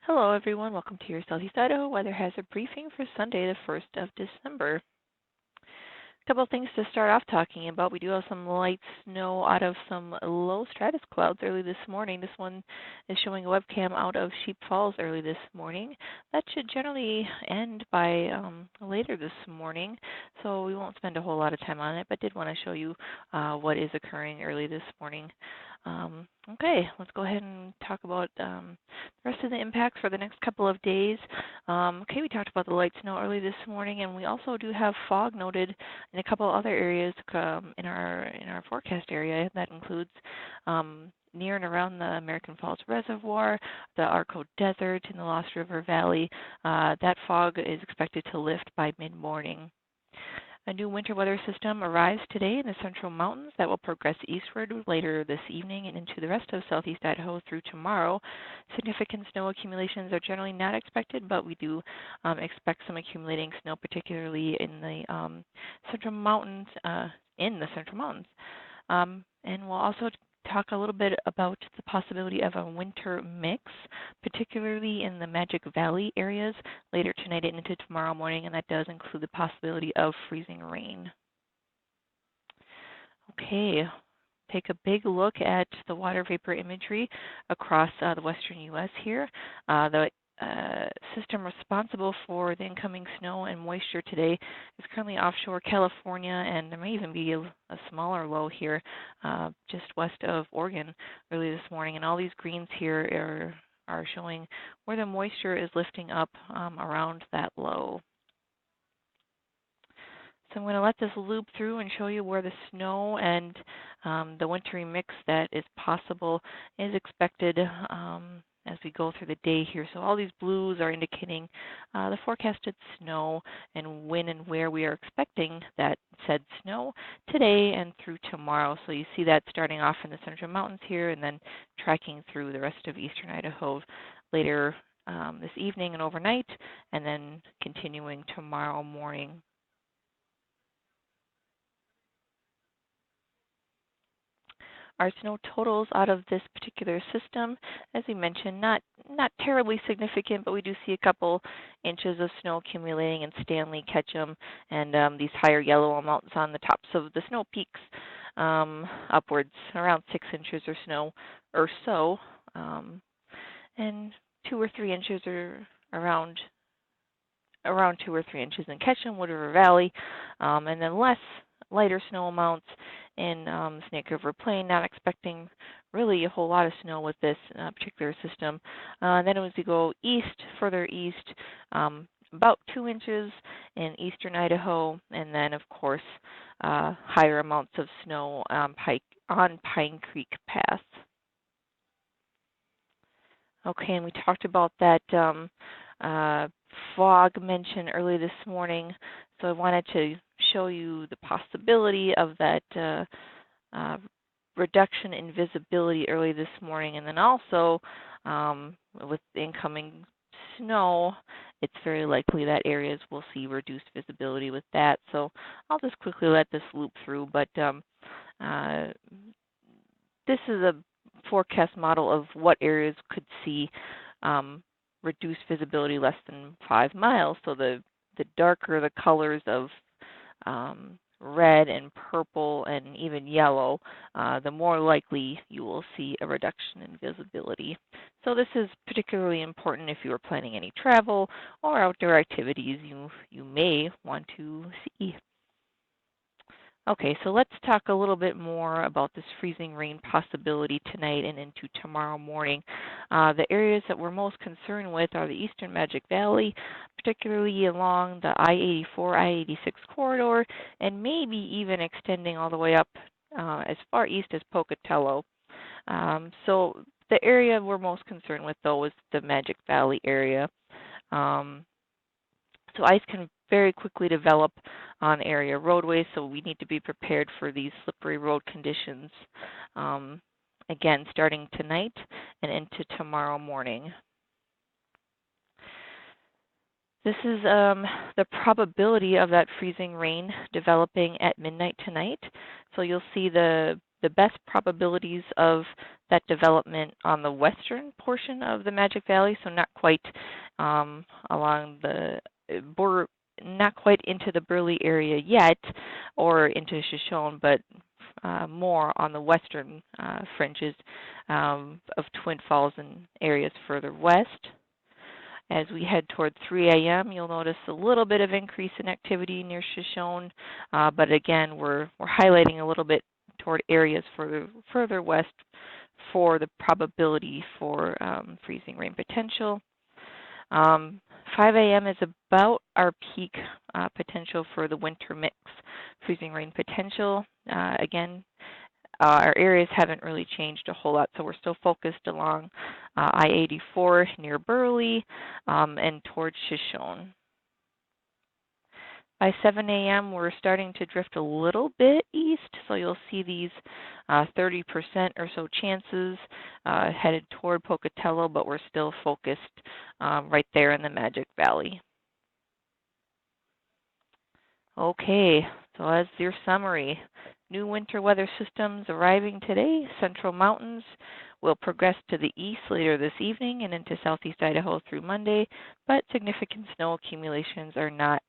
Hello everyone, welcome to your Southeast Idaho weather hazard briefing for Sunday the 1st of December. A couple of things to start off talking about. We do have some light snow out of some low stratus clouds early this morning. This one is showing a webcam out of Sheep Falls early this morning. That should generally end by later this morning, so we won't spend a whole lot of time on it, but did want to show you what is occurring early this morning. Okay, let's go ahead and talk about the rest of the impacts for the next couple of days. Okay, we talked about the light snow early this morning, and we also do have fog noted in a couple other areas in our forecast area. That includes near and around the American Falls Reservoir, the Arco Desert in the Lost River Valley. That fog is expected to lift by mid-morning. A new winter weather system arrives today in the central mountains that will progress eastward later this evening and into the rest of southeast Idaho through tomorrow. Significant snow accumulations are generally not expected, but we do expect some accumulating snow, particularly in the central mountains. And we'll also talk a little bit about the possibility of a winter mix, particularly in the Magic Valley areas later tonight and into tomorrow morning, and that does include the possibility of freezing rain. Okay, take a big look at the water vapor imagery across the western U.S. here. The system responsible for the incoming snow and moisture today is currently offshore California, and there may even be a smaller low here just west of Oregon early this morning. And all these greens here are showing where the moisture is lifting up around that low. So I'm going to let this loop through and show you where the snow and the wintry mix that is possible is expected as we go through the day here. So all these blues are indicating the forecasted snow and when and where we are expecting that said snow today and through tomorrow. So you see that starting off in the central mountains here and then tracking through the rest of eastern Idaho later this evening and overnight, and then continuing tomorrow morning. Our snow totals out of this particular system, as we mentioned, not terribly significant, but we do see a couple inches of snow accumulating in Stanley, Ketchum, and these higher yellow amounts on the tops of the snow peaks, upwards around 6 inches or snow or so, and 2 or 3 inches or around 2 or 3 inches in Ketchum, Wood River Valley, and then lighter snow amounts in Snake River Plain. Not expecting really a whole lot of snow with this particular system. Then as we go further east, about 2 inches in eastern Idaho, and then of course higher amounts of snow on Pine Creek Pass. Okay, and we talked about that fog mentioned early this morning, so I wanted to show you the possibility of that reduction in visibility early this morning, and then also with the incoming snow, it's very likely that areas will see reduced visibility with that. So I'll just quickly let this loop through, but this is a forecast model of what areas could see reduced visibility less than 5 miles. So the darker the colors of red and purple and even yellow, the more likely you will see a reduction in visibility. So this is particularly important if you are planning any travel or outdoor activities you may want to see. Okay, so let's talk a little bit more about this freezing rain possibility tonight and into tomorrow morning. The areas that we're most concerned with are the eastern Magic Valley, particularly along the I-84, I-86 corridor, and maybe even extending all the way up as far east as Pocatello. So the area we're most concerned with, though, is the Magic Valley area. So ice can very quickly develop on area roadways, so we need to be prepared for these slippery road conditions, again, starting tonight and into tomorrow morning. This is the probability of that freezing rain developing at midnight tonight. So you'll see the the best probabilities of that development on the western portion of the Magic Valley, so not quite along the border, not quite into the Burley area yet or into Shoshone, but more on the western fringes of Twin Falls and areas further west. As we head toward 3 a.m., you'll notice a little bit of increase in activity near Shoshone, but again, we're highlighting a little bit toward areas further west for the probability for freezing rain potential. 5 a.m. is about our peak potential for the winter mix freezing rain potential. Again, our areas haven't really changed a whole lot, so we're still focused along I-84 near Burley and towards Shoshone. By 7 a.m., we're starting to drift a little bit east, so you'll see these 30% or so chances headed toward Pocatello, but we're still focused right there in the Magic Valley. Okay, so as your summary, new winter weather systems arriving today. Central Mountains will progress to the east later this evening and into Southeast Idaho through Monday, but significant snow accumulations are not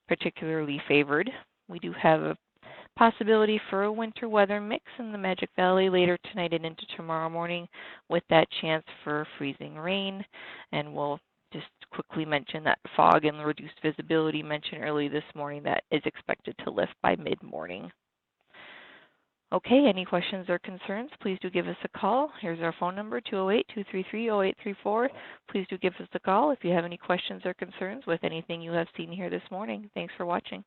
particularly favored. We do have a possibility for a winter weather mix in the Magic Valley later tonight and into tomorrow morning with that chance for freezing rain. And we'll just quickly mention that fog and reduced visibility mentioned early this morning that is expected to lift by mid-morning. Okay, any questions or concerns, please do give us a call. Here's our phone number, 208-233-0834. Please do give us a call if you have any questions or concerns with anything you have seen here this morning. Thanks for watching.